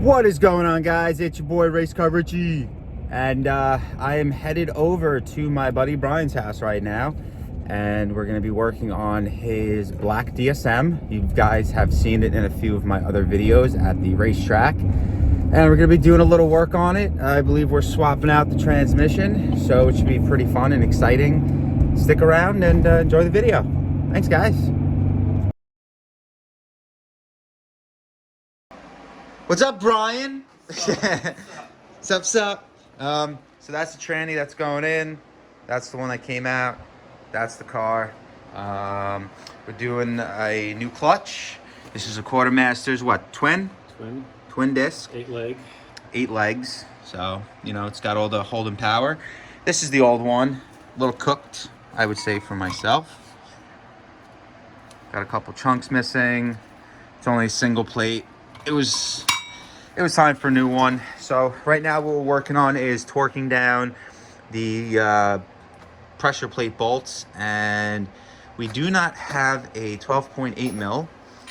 What is going on, guys? It's your boy RaceCarRichie, and I am headed over to my buddy Brian's house right now, and we're going to be working on his black DSM. You guys have seen it in a few of my other videos at the racetrack, and we're going to be doing a little work on it. I believe we're swapping out the transmission, so it should be pretty fun and exciting. Stick around and enjoy the video. Thanks, guys. What's up, Brian? Sup? So that's the tranny that's going in. That's the one that came out. That's the car. We're doing a new clutch. This is a Quartermaster's, what, twin disc. 8 legs. So, you know, it's got all the holding power. This is the old one. A little cooked, I would say, for myself. Got a couple chunks missing. It's only a single plate. It was time for a new one. So right now what we're working on is torquing down the pressure plate bolts, and we do not have a 12.8 mil,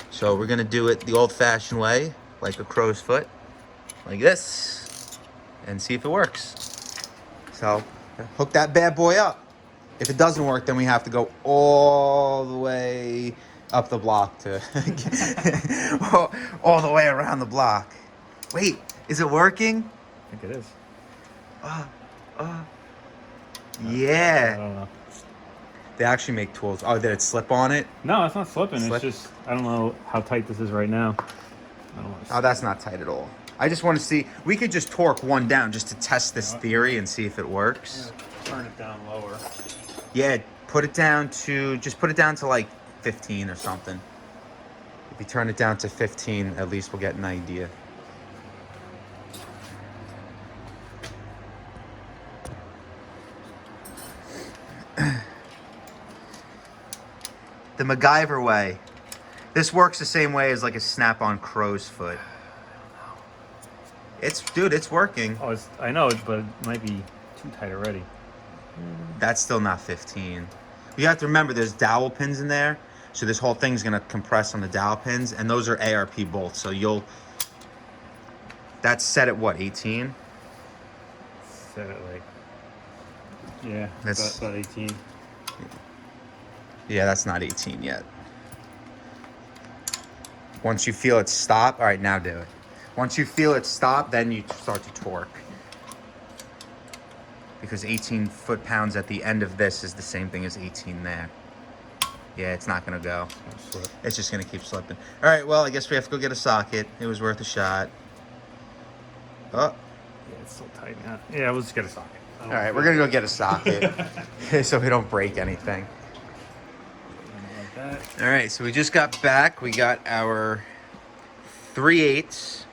so we're gonna do it the old-fashioned way, like a crow's foot, like this, and see if it works. So hook that bad boy up. If it doesn't work, then we have to go all the way up the block to all the way around the block. Wait, is it working? I think it is. Yeah. I don't know. They actually make tools. Oh, did it slip on it? No, it's not slipping. Slip? It's just, I don't know how tight this is right now. I don't want to. Oh, that's not tight at all. I just want to see. We could just torque one down just to test this theory and see if it works. Turn it down lower. Yeah, put it down to like 15 or something. If you turn it down to 15, at least we'll get an idea. The MacGyver way. This works the same way as like a snap-on crow's foot. Dude, it's working. Oh, I know it, but it might be too tight already. That's still not 15. You have to remember there's dowel pins in there. So this whole thing's gonna compress on the dowel pins, and those are ARP bolts. So that's set at what, 18? Set it like, yeah, That's about 18. Yeah, that's not 18 yet. Once you feel it stop, all right, now do it. Once you feel it stop, then you start to torque. Because 18 foot-pounds at the end of this is the same thing as 18 there. Yeah, it's not gonna go. It's just gonna keep slipping. All right, well, I guess we have to go get a socket. It was worth a shot. Oh. Yeah, it's still tight now. Yeah, we'll just get a socket. All right, we're gonna go get a socket so we don't break anything. Like that. All right, so we just got back. We got our 3/8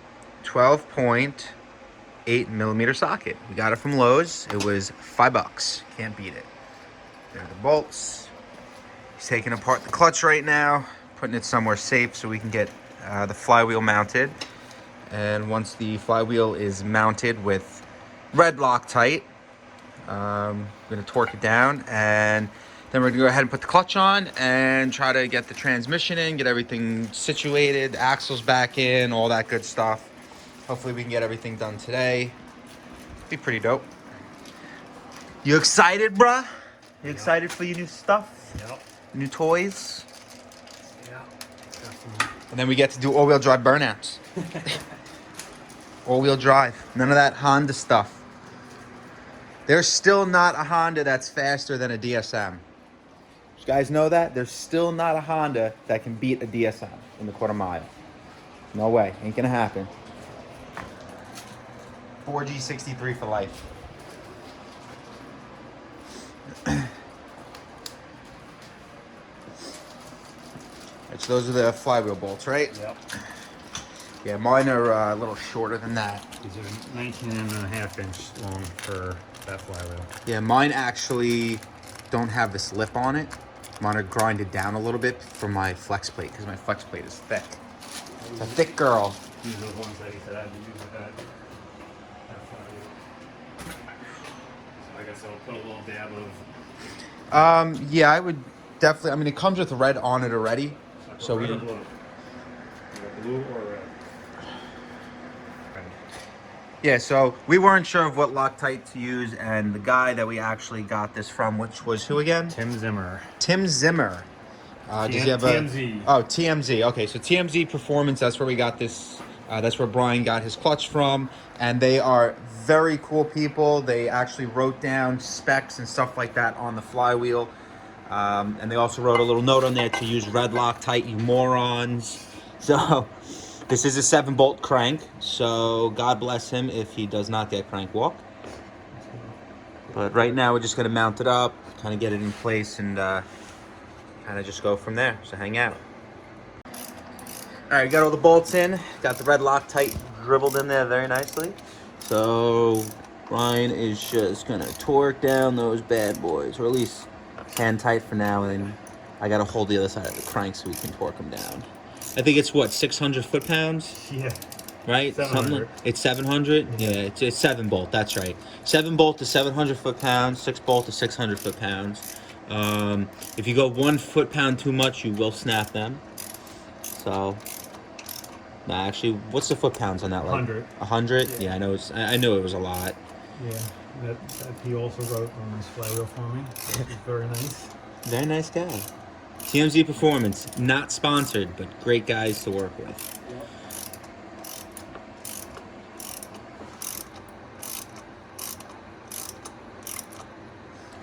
12.8 millimeter socket. We got it from Lowe's. It was $5. Can't beat it. There are the bolts. He's taking apart the clutch right now, putting it somewhere safe so we can get the flywheel mounted. And once the flywheel is mounted with red Loctite, I'm gonna torque it down, and then we're gonna go ahead and put the clutch on and try to get the transmission in, get everything situated, axles back in, all that good stuff. Hopefully we can get everything done today. Be pretty dope. You excited, bruh? You excited for your new stuff? Yep. New toys? Yeah. And then we get to do all-wheel drive burnouts. All-wheel drive. None of that Honda stuff. There's still not a Honda that's faster than a DSM. You guys know that? There's still not a Honda that can beat a DSM in the quarter mile. No way. Ain't gonna happen. 4G63 for life. So those are the flywheel bolts, right? Yep. Yeah, mine are a little shorter than that. These are 19.5-inch long for that flywheel. Yeah, mine actually don't have this lip on it. Mine are grinded down a little bit for my flex plate because my flex plate is thick. It's a thick girl. These are the ones that he said I had to use with that flywheel. So I guess I'll put a little dab of. Yeah, I would definitely. I mean, it comes with red on it already. So red we. or blue? Blue or red? Yeah, so we weren't sure of what Loctite to use, and the guy that we actually got this from, which was who again? Tim Zimmer. Tim Zimmer. Does he have TMZ. Oh, TMZ. Okay, so TMZ Performance, that's where we got this. That's where Brian got his clutch from. And they are very cool people. They actually wrote down specs and stuff like that on the Flywheel. And they also wrote a little note on there to use red Loctite, you morons. So this is a 7-bolt crank. So God bless him if he does not get crank walk. But right now we're just going to mount it up, kind of get it in place, and kind of just go from there. So hang out. All right, got all the bolts in. Got the red Loctite dribbled in there very nicely. So Brian is just gonna torque down those bad boys, or at least hand tight for now. And then I gotta hold the other side of the crank so we can torque them down. I think it's what, 600 foot-pounds? Yeah. Right? 700. It's 700? Yeah, it's 7-bolt. That's right. 7-bolt to 700 foot-pounds. 6-bolt to 600 foot-pounds. If you go 1 foot-pound too much, you will snap them. So, nah, actually, what's the foot-pounds on that? Like 100. 100? Yeah. Yeah, I know it was a lot. Yeah, that he also wrote on his Flywheel for me. So it's very nice. Very nice guy. TMZ Performance, not sponsored, but great guys to work with. Yep.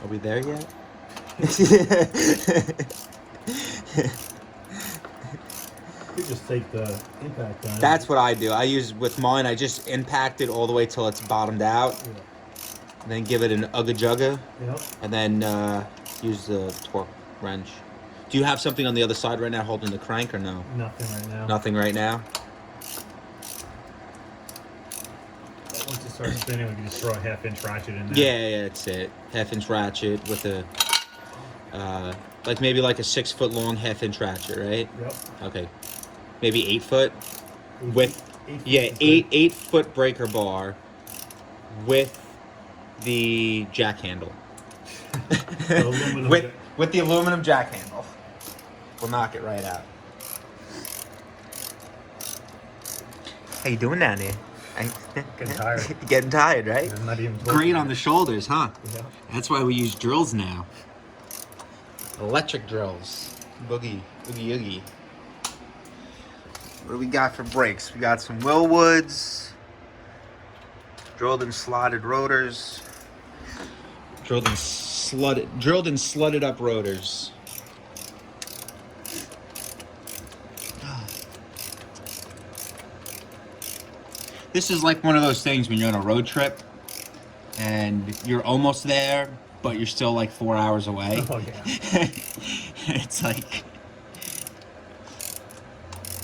Are we there yet? You just take the impact on it. That's what I do. I use with mine. I just impact it all the way till it's bottomed out, Yeah. and then give it an ugga jugga, Yep. and then use the torque wrench. Do you have something on the other side right now holding the crank, or no? Nothing right now. Nothing right now. But once it starts spinning, we can just throw a 1/2-inch ratchet in there. Yeah, that's it. 1/2-inch ratchet with a, like maybe like a 6-foot long 1/2-inch ratchet, right? Yep. Okay. Maybe 8 foot with, 8 feet yeah, is good. 8 foot breaker bar with the jack handle. The aluminum with the aluminum jack handle. We'll knock it right out. How you doing down there? Getting tired. Getting tired, right? I'm not even Great on the shoulders, huh? Yeah. That's why we use drills now. Electric drills. Boogie, oogie, oogie. What do we got for brakes? We got some Willwoods, drilled and slotted rotors, drilled and slutted up rotors. This is like one of those things when you're on a road trip and you're almost there, but you're still like 4 hours away. Oh, yeah. It's like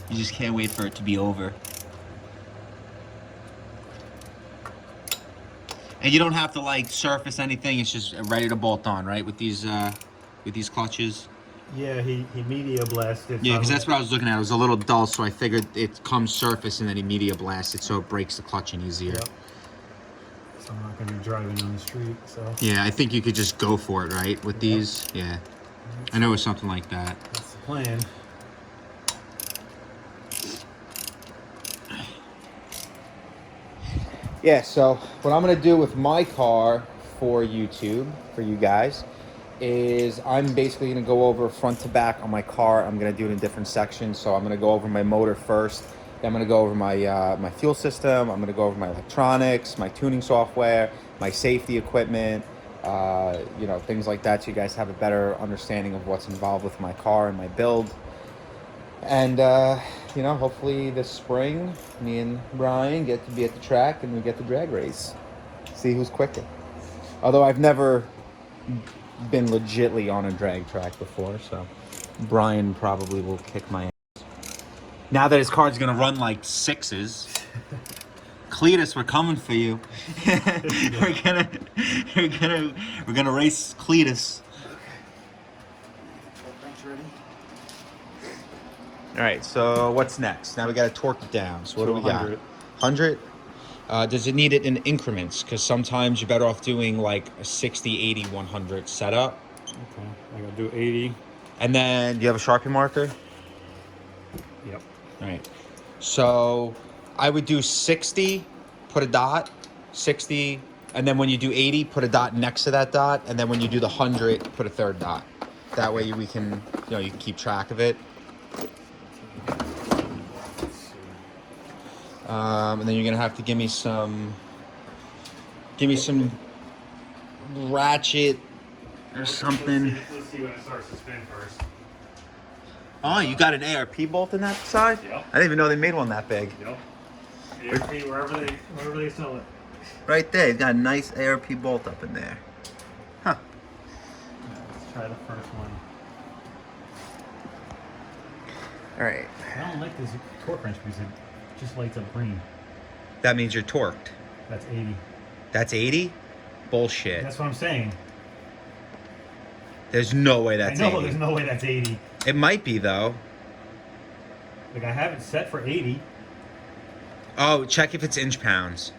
you just can't wait for it to be over. And you don't have to like surface anything. It's just ready to bolt on, right? With these clutches. Yeah, he media blasted. Yeah, because that's what I was looking at. It was a little dull, so I figured it comes surface and then he media blasted, so it breaks the clutching easier. Yep. So I'm not going to be driving on the street, so. Yeah, I think you could just go for it, right? With these, yeah. I know it was something like that. That's the plan. Yeah, so what I'm gonna do with my car for YouTube, for you guys, is I'm basically gonna go over front to back on my car. I'm gonna do it in different sections. So I'm gonna go over my motor first. Then I'm gonna go over my my fuel system. I'm gonna go over my electronics, my tuning software, my safety equipment, you know, things like that. So you guys have a better understanding of what's involved with my car and my build. And you know, hopefully this spring, me and Brian get to be at the track and we get the drag race. See who's quicker. Although I've never been legitly on a drag track before, so Brian probably will kick my ass. Now that his car's gonna run like 6s, Cleetus, we're coming for you. we're gonna race Cleetus. All right, so what's next? Now we got to torque it down. So what do we got? 100? Does it need it in increments? Because sometimes you're better off doing like a 60, 80, 100 setup. Okay, I got to do 80. And then, do you have a Sharpie marker? Yep. All right. So I would do 60 put a dot, 60, and then when you do 80, put a dot next to that dot, and then when you do the 100, put a third dot. That way we can, you can keep track of it. And then you're gonna have to give me some ratchet or something. Let's see when it starts to spin first. Oh, you got an ARP bolt in that side? Yep. I didn't even know they made one that big. Yep. ARP, wherever they sell it. Right there, you got a nice ARP bolt up in there. Huh. Let's try the first one. All right. I don't like this torque wrench because it just lights up green. That means you're torqued. That's 80. That's 80? Bullshit. That's what I'm saying. There's no way that's 80. There's no way that's 80. It might be, though. Like, I have it set for 80. Oh, check if it's inch pounds.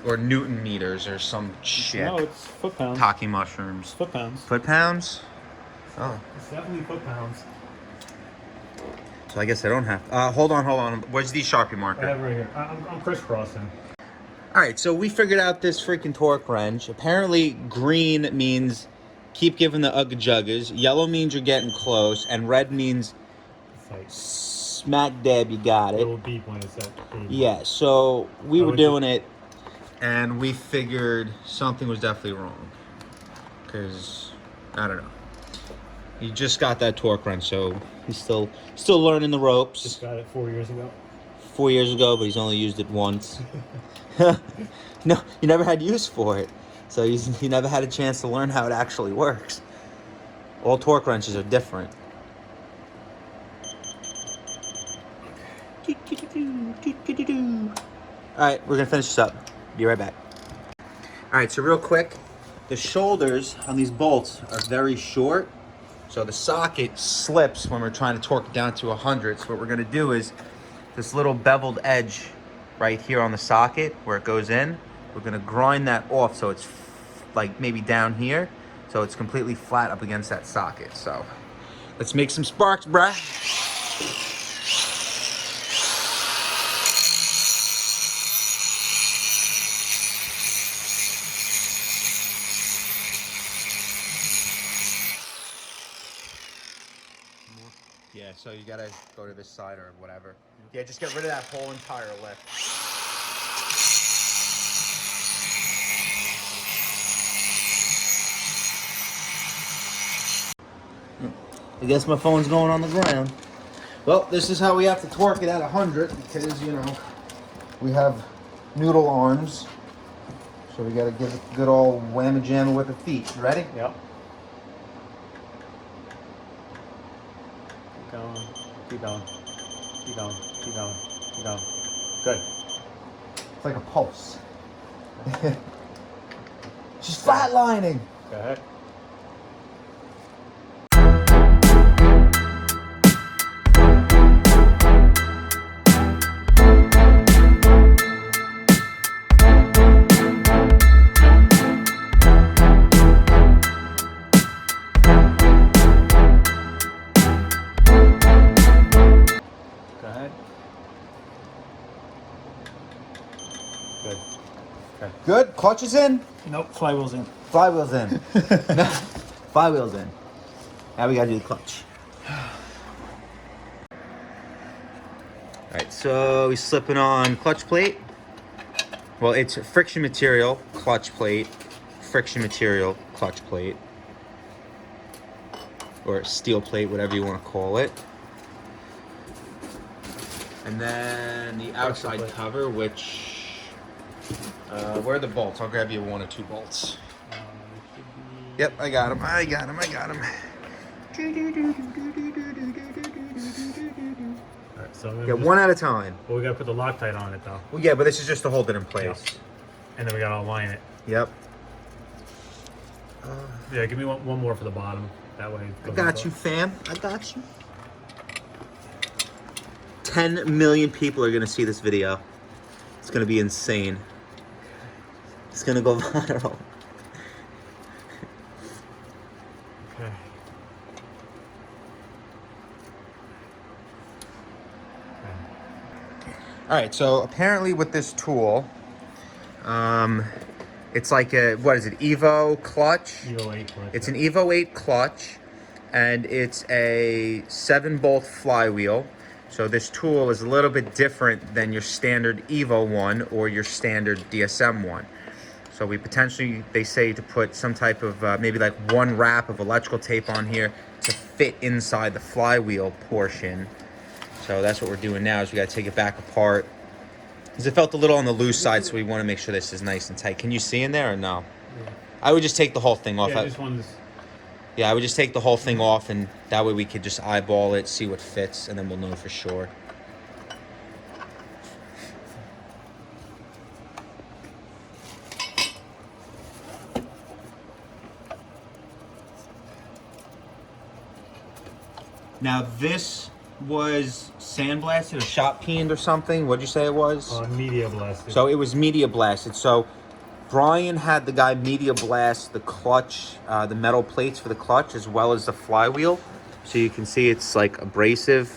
Or Newton meters or some shit. No, it's foot pounds. Taki mushrooms. Foot pounds. Foot pounds? Oh. It's definitely foot pounds. So I guess I don't have... hold on. Where's the Sharpie marker? I have it right here. I'm crisscrossing. All right, so we figured out this freaking torque wrench. Apparently, green means keep giving the ugga-juggers. Yellow means you're getting close. And red means It's like smack dab, you got a it. little beep when it's at 80. Yeah, so we were would doing it, and we figured something was definitely wrong. Because, I don't know. He just got that torque wrench, so he's still learning the ropes. Just got it 4 years ago. 4 years ago, but he's only used it once. No, he never had use for it. So he never had a chance to learn how it actually works. All torque wrenches are different. Alright, we're gonna finish this up. Be right back. Alright, so real quick, the shoulders on these bolts are very short. So the socket slips when we're trying to torque it down to 100. So what we're gonna do is this little beveled edge right here on the socket where it goes in, we're gonna grind that off so it's like maybe down here, so it's completely flat up against that socket. So let's make some sparks, bruh. Yeah, so you gotta go to this side or whatever. Yeah, just get rid of that whole entire lip. I guess my phone's going on the ground. Well, this is how we have to torque it at 100 because, we have noodle arms. So we gotta give it a good old whammy jammy with the feet. You ready? Yep. Keep going. Keep going. Keep going. Keep going. Good. It's like a pulse. She's flatlining. Go ahead. Good. Okay. Good. Clutch is in. Nope. Flywheel's in. Flywheel's in. No, flywheel's in. Now we gotta do the clutch. Alright, so we're slipping on clutch plate. Well, it's friction material, clutch plate, friction material, clutch plate. Or steel plate, whatever you want to call it. And then the outside cover, which... where are the bolts? I'll grab you one or two bolts. Yep, I got him. I got him. Alright, so Yeah, one at a time. Well, we gotta put the Loctite on it though. Well, yeah, but this is just to hold it in place. Yeah. And then we gotta align it. Yep. Yeah, give me one more for the bottom. That way. I got you, fam. I got you. 10 million people are gonna see this video. It's gonna be insane. It's gonna go viral. Okay. All right, so apparently with this tool, it's like a, what is it, Evo clutch? Evo 8 clutch. It's an Evo 8 clutch, and it's a 7-bolt flywheel. So this tool is a little bit different than your standard Evo one or your standard DSM one. So we potentially, they say to put some type of, maybe like 1 wrap of electrical tape on here to fit inside the flywheel portion. So that's what we're doing now, is we gotta take it back apart. Because it felt a little on the loose side, so we wanna make sure this is nice and tight. Can you see in there or no? Yeah. I would just take the whole thing off. Yeah, just one. Yeah, I would just take the whole thing off, and that way we could just eyeball it, see what fits, and then we'll know for sure. Now this was sandblasted or shot peened or something. What'd you say it was? Media blasted. So it was media blasted. So Brian had the guy media blast the clutch, the metal plates for the clutch, as well as the flywheel. So you can see it's like abrasive.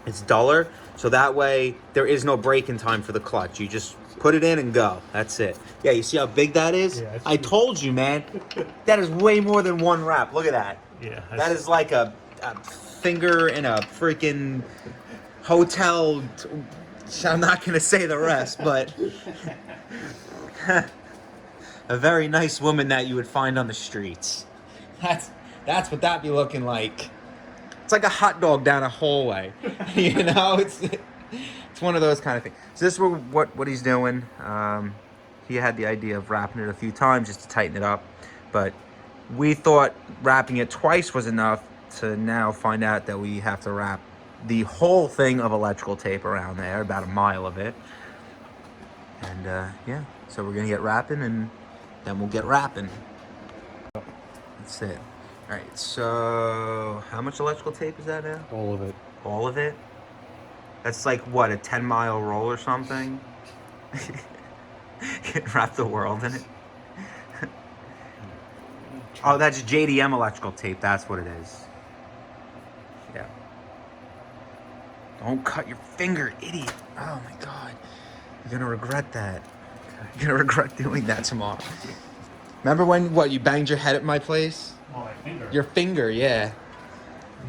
It's duller. So that way there is no break in time for the clutch. You just put it in and go. That's it. Yeah, you see how big that is? Yeah, I told you, man. That is way more than 1 wrap. Look at that. Yeah. That is like a finger in a freaking hotel. I'm not gonna say the rest, but a very nice woman that you would find on the streets. That's what that be looking like. It's like a hot dog down a hallway. You know, it's one of those kind of things. So this is what he's doing. He had the idea of wrapping it a few times just to tighten it up, but we thought wrapping it twice was enough, to now find out that we have to wrap the whole thing of electrical tape around there, about 1 mile of it. And yeah, so we're gonna get wrapping, and then we'll get wrapping. That's it. All right, so how much electrical tape is that now? All of it. All of it? That's like, what, a 10-mile roll or something? Wrap the world in it. Oh, that's JDM electrical tape. That's what it is. Yeah. Don't cut your finger, idiot. Oh my God. You're gonna regret that. You're gonna regret doing that tomorrow. Remember when, what, you banged your head at my place? Oh, my finger. Your finger, yeah.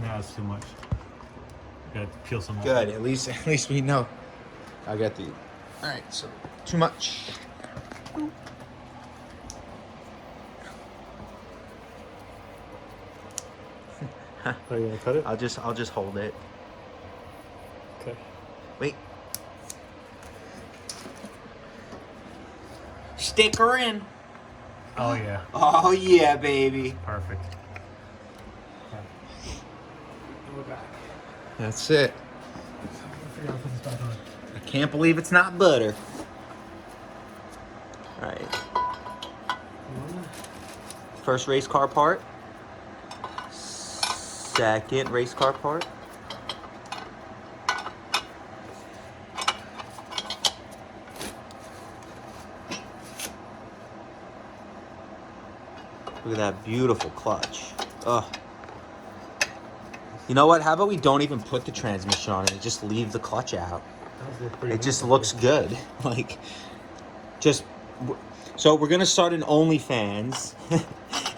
No, it's too much. Gotta peel some off. Good, at least we know. I got the, all right, so too much. Oh, you gonna cut it? I'll just hold it. Okay. Wait. Stick her in. Oh yeah. Oh yeah, baby. Perfect. Okay. We're back. That's it. I forgot to put this back on. I can't believe it's not butter. All right. First race car part. Second race car part. Look at that beautiful clutch. Ugh. You know what? How about we don't even put the transmission on it and just leave the clutch out? It just looks good. Like, just... So we're going to start an OnlyFans,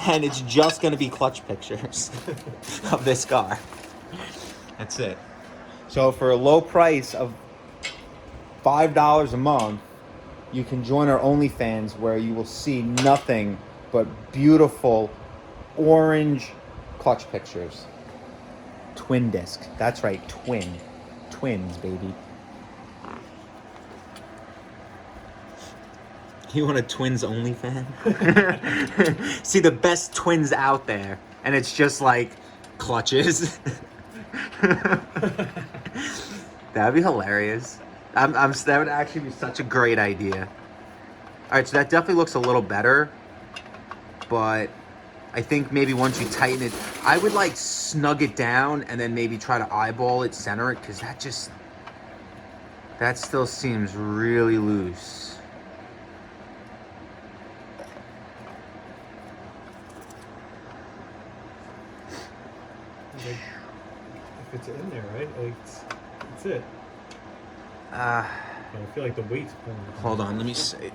and it's just going to be clutch pictures of this car. That's it. So for a low price of $5 a month, you can join our OnlyFans, where you will see nothing but beautiful orange clutch pictures. Twin disc. That's right, twin. Twins, baby. You want a twins only fan? See the best twins out there, and it's just like clutches. That'd be hilarious. That would actually be such a great idea. All right, so that definitely looks a little better, but I think maybe once you tighten it, I would like snug it down and then maybe try to eyeball it, center it, because that still seems really loose. Like, if it's in there, right? Like, that's it. I feel like the weight's pulling. Hold on, let me see.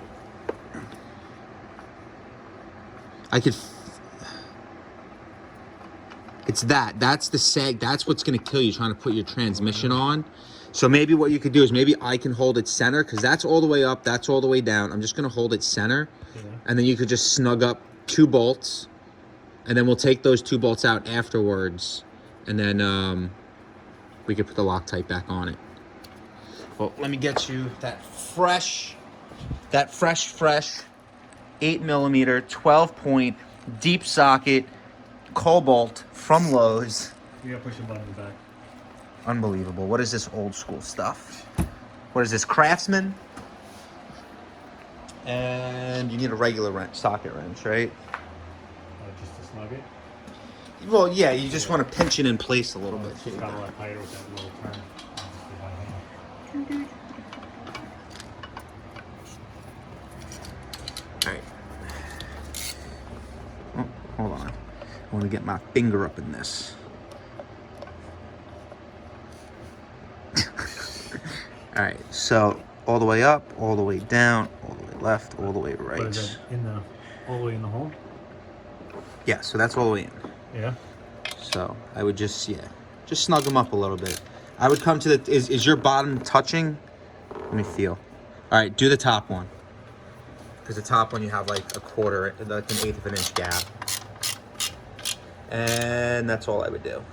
I could. It's that. That's the sag. That's what's gonna kill you trying to put your transmission on. So maybe what you could do is maybe I can hold it center because that's all the way up. That's all the way down. I'm just gonna hold it center, and then you could just snug up 2 bolts, and then we'll take those 2 bolts out afterwards, and then we could put the Loctite back on it. Well, let me get you that fresh 8mm 12-point deep socket Cobalt from Lowe's. You gotta push the button back. Unbelievable. What is this old school stuff? What is this, Craftsman? And you need a regular socket wrench, right? Just to snug it? Well, yeah, you just want to pinch it in place a little bit. It's got a lot tighter with that little turn. All right. Oh, hold on. I want to get my finger up in this. All right, so all the way up, all the way down, all the way left, all the way right. What is it, all the way in the hole? Yeah, so that's all the way in. Yeah. So I would just snug them up a little bit. I would come to the, is your bottom touching? Let me feel. All right, do the top one. Because the top one you have like a 1/4, like an 1/8 of an inch gap. And that's all I would do.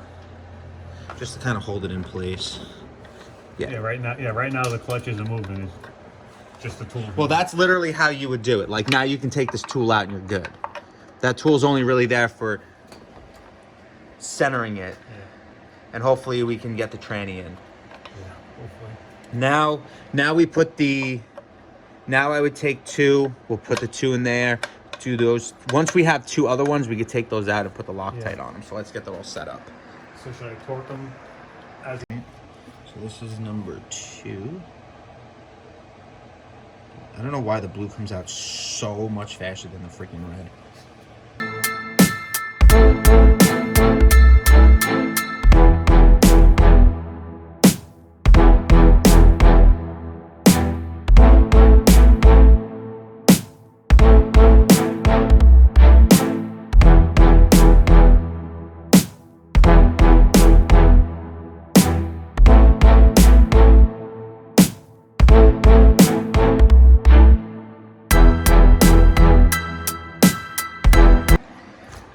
Just to kind of hold it in place. Yeah. Right now the clutch isn't moving. It's just the tool. Well, that's literally how you would do it. Like now you can take this tool out and you're good. That tool's only really there for centering it. Yeah. And hopefully we can get the tranny in. Yeah, hopefully. Now we put the, now I would take 2, we'll put the 2 in there, do those. Once we have 2 other ones, we could take those out and put the Loctite on them. So let's get that all set up. So should I torque them as... So this is number 2. I don't know why the blue comes out so much faster than the freaking red.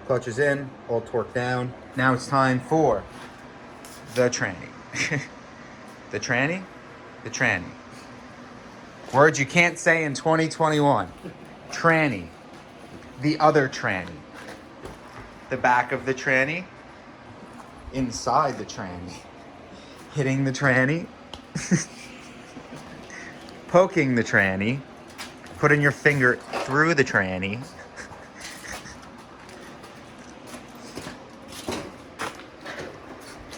Clutch is in, all torqued down. Now it's time for the tranny. The tranny? The tranny. Words you can't say in 2021. Tranny. The other tranny. The back of the tranny. Inside the tranny. Hitting the tranny. Poking the tranny. Putting your finger through the tranny.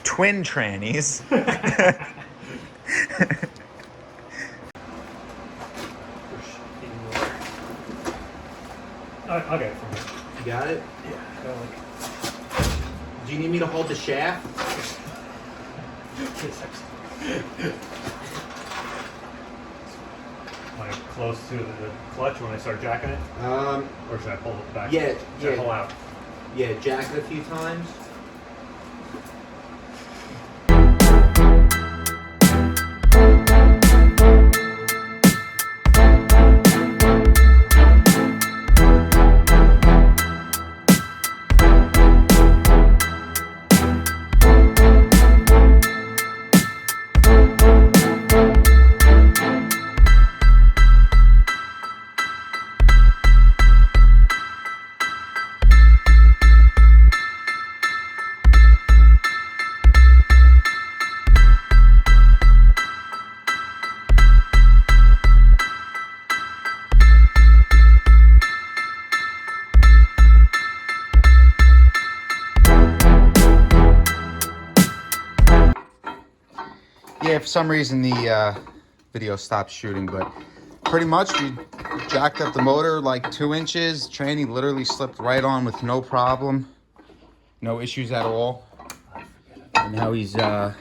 Twin trannies. I'll get it from here. You got it? Yeah. Do you need me to hold the shaft? Am I close to the clutch when I start jacking it? Or should I pull it back? Yeah, Should I pull out? Yeah, jack it a few times. Yeah, for some reason the video stopped shooting, but pretty much we jacked up the motor like 2 inches. Tranny literally slipped right on with no problem. No issues at all. And now he's now...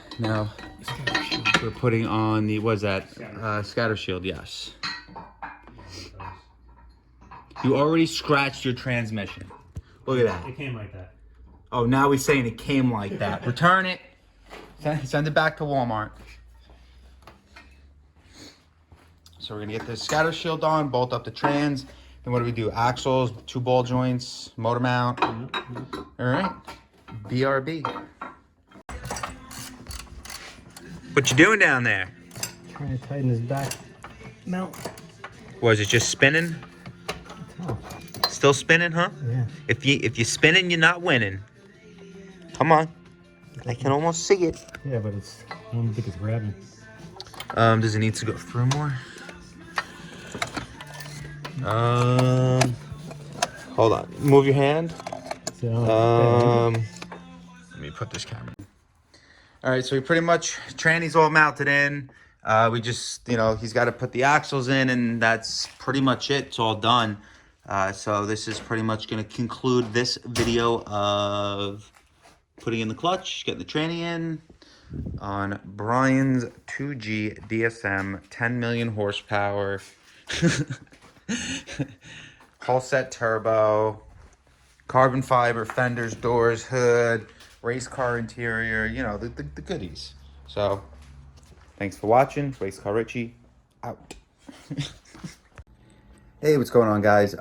We're putting on the, what is that? Scatter shield, yes. You already scratched your transmission. Look at that. It came like that. Oh, now he's saying it came like that. Return it. Send it back to Walmart. So we're gonna get this scatter shield on, bolt up the trans. Then what do we do? Axles, 2 ball joints, motor mount. All right, BRB. What you doing down there? Trying to tighten his back mount. Was it just spinning? Oh, Still spinning, huh? yeah. If you're spinning, you're not winning. Come on. I can almost see it. Yeah, but it's, I don't think it's grabbing. Does it need to go through more? Hold on. Move your hand. So, Let me put this camera. All right, so we pretty much, tranny's all mounted in. We just, you know, he's got to put the axles in, and that's pretty much it. It's all done. So this is pretty much going to conclude this video of putting in the clutch, getting the tranny in on Brian's 2G DSM, 10 million horsepower, hull set turbo, carbon fiber fenders, doors, hood, race car interior, you know, the goodies. So thanks for watching. RaceCarRichie out. Hey, what's going on, guys?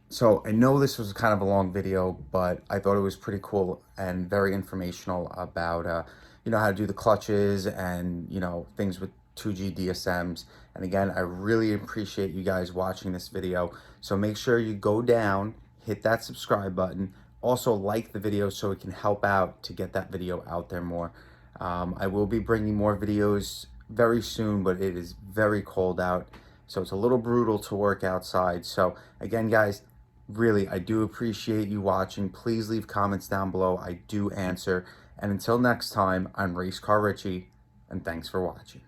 So I know this was kind of a long video, but I thought it was pretty cool and very informational about you know, how to do the clutches and, you know, things with 2G DSMs. And again, I really appreciate you guys watching this video. So make sure you go down, hit that subscribe button. Also like the video so it can help out to get that video out there more. I will be bringing more videos very soon, but it is very cold out. So it's a little brutal to work outside. So again, guys, really, I do appreciate you watching. Please leave comments down below. I do answer. And until next time, I'm RaceCarRichie, and thanks for watching.